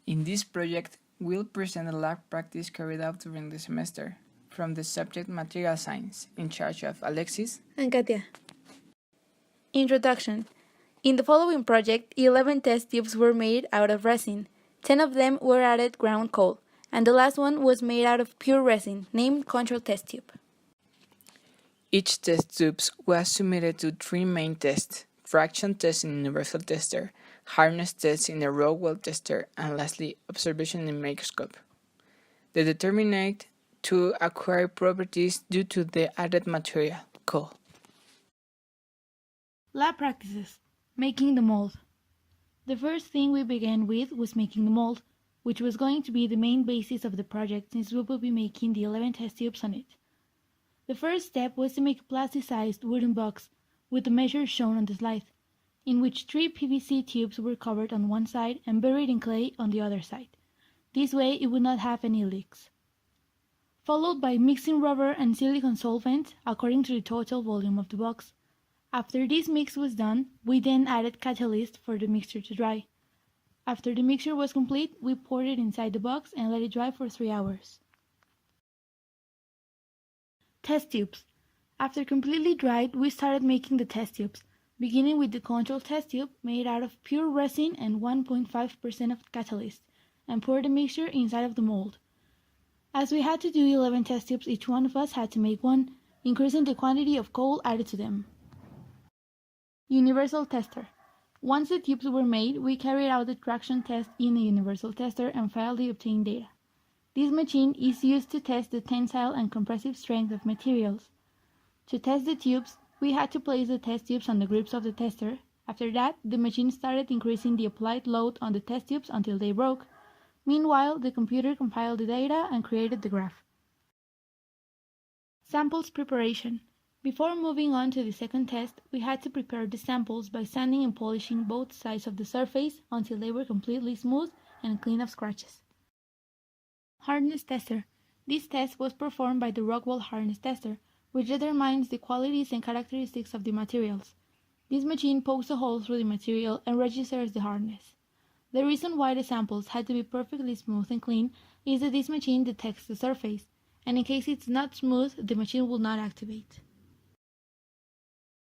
In this project, we'll present a lab practice carried out during the semester from the subject Material Science, in charge of Alexis and Katia. Introduction. In the following project, 11 test tubes were made out of resin. 10 of them were added ground coal, and the last one was made out of pure resin, named control test tube. Each test tube was submitted to 3 main tests: traction test in universal tester, hardness test in a Rockwell tester, and lastly, observation in microscope. They determined to acquire properties due to the added material, coal. Lab practices. Making the mold. The first thing we began with was making the mold, which was going to be the main basis of the project since we would be making the 11 test tubes on it. The first step was to make a plasticized wooden box with the measures shown on the slide, in which 3 PVC tubes were covered on one side and buried in clay on the other side. This way it would not have any leaks. Followed by mixing rubber and silicone solvent according to the total volume of the box. After this mix was done, we then added catalyst for the mixture to dry. After the mixture was complete, we poured it inside the box and let it dry for 3 hours. Test tubes. After completely dried, we started making the test tubes, beginning with the control test tube made out of pure resin and 1.5% of catalyst, and poured the mixture inside of the mold. As we had to do 11 test tubes, each one of us had to make one, increasing the quantity of coal added to them. Universal tester. Once the tubes were made, we carried out the traction test in the universal tester and filed the obtained data. This machine is used to test the tensile and compressive strength of materials. To test the tubes, we had to place the test tubes on the grips of the tester. After that, the machine started increasing the applied load on the test tubes until they broke. Meanwhile, the computer compiled the data and created the graph. Samples preparation. Before moving on to the second test, we had to prepare the samples by sanding and polishing both sides of the surface until they were completely smooth and clean of scratches. Hardness tester. This test was performed by the Rockwell hardness tester, which determines the qualities and characteristics of the materials. This machine pokes a hole through the material and registers the hardness. The reason why the samples had to be perfectly smooth and clean is that this machine detects the surface, and in case it's not smooth, the machine will not activate.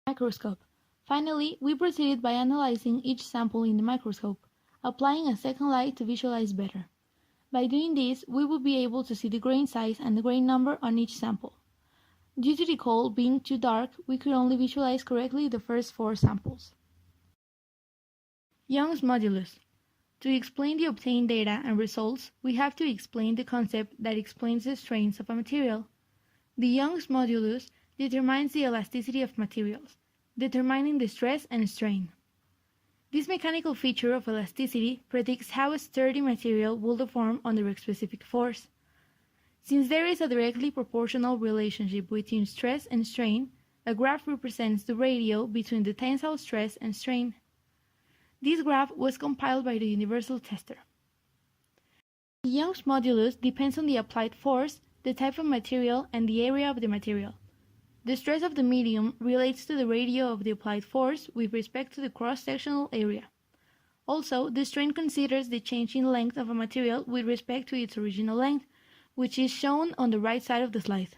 Microscope. Finally, we proceeded by analyzing each sample in the microscope, applying a second light to visualize better. By doing this, we will be able to see the grain size and the grain number on each sample. Due to the coal being too dark, we could only visualize correctly the first 4 samples. Young's modulus. To explain the obtained data and results, we have to explain the concept that explains the strains of a material. The Young's modulus determines the elasticity of materials, determining the stress and strain. This mechanical feature of elasticity predicts how a sturdy material will deform under a specific force. Since there is a directly proportional relationship between stress and strain, a graph represents the ratio between the tensile stress and strain. This graph was compiled by the universal tester. The Young's modulus depends on the applied force, the type of material, and the area of the material. The stress of the medium relates to the ratio of the applied force with respect to the cross-sectional area. Also, the strain considers the change in length of a material with respect to its original length, which is shown on the right side of the slide.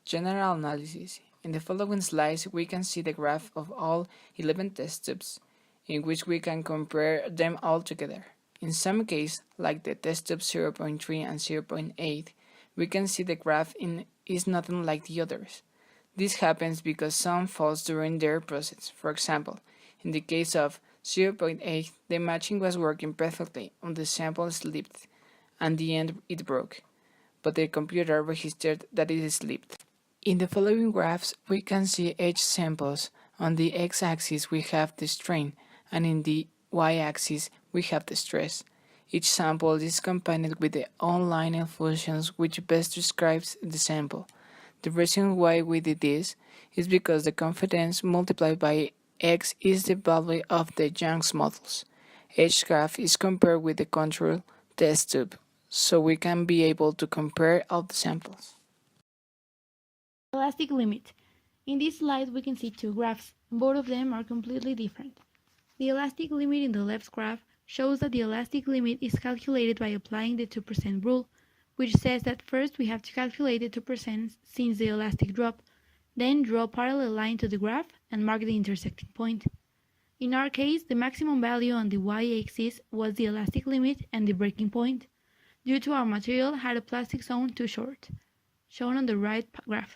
General analysis. In the following slides, we can see the graph of all 11 test tubes, in which we can compare them all together. In some cases, like the test tube 0.3 and 0.8, we can see the graph is nothing like the others. This happens because some falls during their process. For example, in the case of 0.8, the matching was working perfectly when the sample slipped, and the end it broke, but the computer registered that it slipped. In the following graphs, we can see each samples. On the x-axis we have the strain, and in the y-axis we have the stress. Each sample is accompanied with the online functions which best describes the sample. The reason why we did this is because the confidence multiplied by x is the value of the Young's modulus. Each graph is compared with the control test tube, so we can be able to compare all the samples. Elastic limit. In this slide we can see 2 graphs, and both of them are completely different. The elastic limit in the left graph shows that the elastic limit is calculated by applying the 2% rule, which says that first we have to calculate the 2% since the elastic drop, then draw a parallel line to the graph and mark the intersecting point. In our case, the maximum value on the y-axis was the elastic limit and the breaking point, due to our material had a plastic zone too short, shown on the right graph.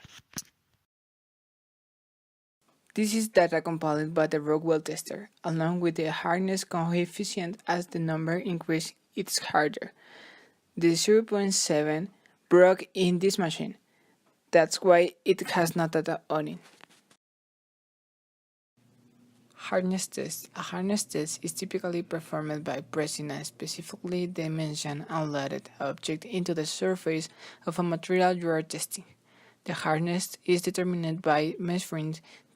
This is data compiled by the Rockwell tester, along with the hardness coefficient. As the number increases, it's harder. The 0.7 broke in this machine. That's why it has no data on it. Hardness test. A hardness test is typically performed by pressing a specifically dimensioned unloaded object into the surface of a material you are testing. The hardness is determined by measuring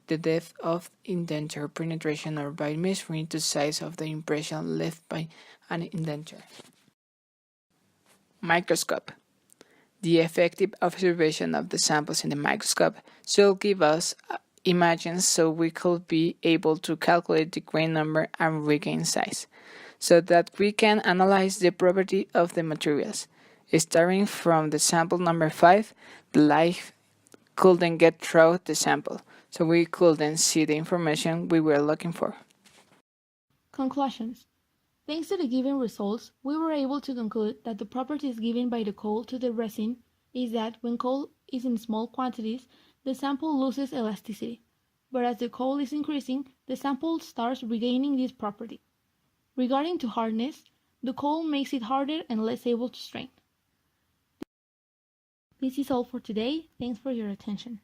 the depth of indenture penetration or by measuring the size of the impression left by an indenture. Microscope. The effective observation of the samples in the microscope should give us images so we could be able to calculate the grain number and regain size, so that we can analyze the property of the materials. Starting from the sample number 5, the light couldn't get through the sample, so we couldn't see the information we were looking for. Conclusions. Thanks to the given results, we were able to conclude that the properties given by the coal to the resin is that when coal is in small quantities, the sample loses elasticity, but as the coal is increasing, the sample starts regaining this property. Regarding to hardness, the coal makes it harder and less able to strain. This is all for today. Thanks for your attention.